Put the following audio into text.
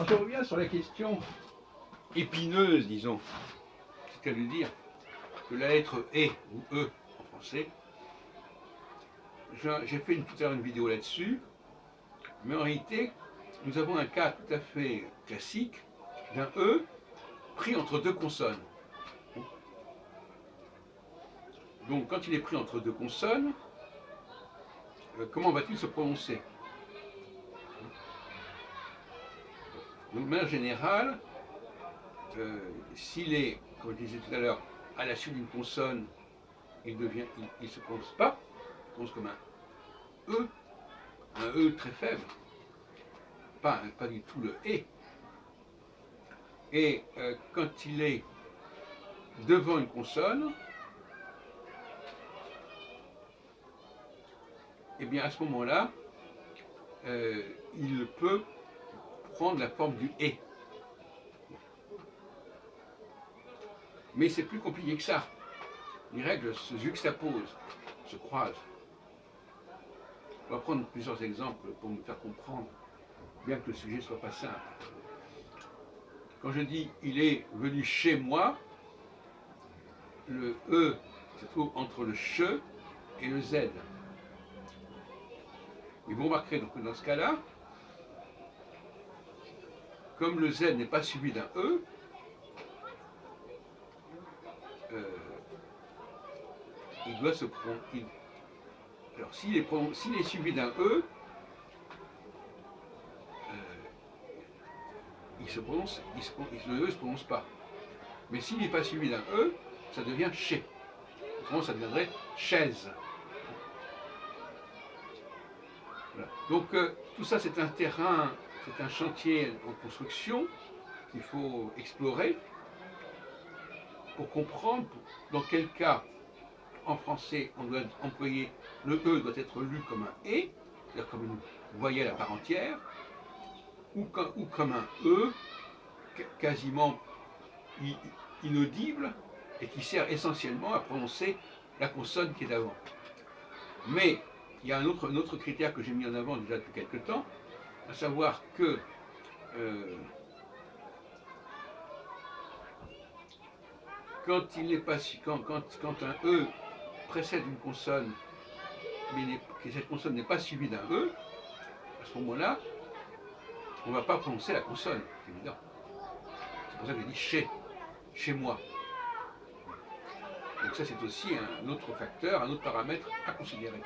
quand je reviens sur la question épineuse, disons, c'est-à-dire dire que la lettre E ou E en français, j'ai fait tout à l'heure une vidéo là-dessus, mais en réalité, nous avons un cas tout à fait classique d'un E pris entre deux consonnes. Donc quand il est pris entre deux consonnes, comment va-t-il se prononcer? Donc de manière générale, s'il est, comme je disais tout à l'heure, à la suite d'une consonne, il ne se prononce pas, il se prononce comme un E très faible, pas du tout le E. Et quand il est devant une consonne, et bien à ce moment-là, il peut prendre la forme du E. Mais c'est plus compliqué que ça. Les règles se juxtaposent, se croisent. On va prendre plusieurs exemples pour nous faire comprendre, bien que le sujet ne soit pas simple. Quand je dis « il est venu chez moi », le E se trouve entre le « che » et le « z ». Et vous remarquerez donc que dans ce cas-là, comme le Z n'est pas suivi d'un E, il doit se prononcer. Alors s'il est suivi d'un E, le E ne se prononce pas. Mais s'il n'est pas suivi d'un E, ça devient chez. Autrement, ça deviendrait chaise. Voilà. Donc tout ça, c'est un terrain, c'est un chantier en construction qu'il faut explorer pour comprendre dans quel cas, en français, on doit employer le E doit être lu comme un E, c'est-à-dire comme une voyelle à part entière, ou comme un E quasiment inaudible et qui sert essentiellement à prononcer la consonne qui est d'avant. Mais il y a un autre critère que j'ai mis en avant déjà depuis quelques temps, à savoir que quand un E précède une consonne, mais que cette consonne n'est pas suivie d'un E, à ce moment-là, on ne va pas prononcer la consonne, c'est évident. C'est pour ça que je dis chez moi. Donc ça, c'est aussi un autre facteur, un autre paramètre à considérer.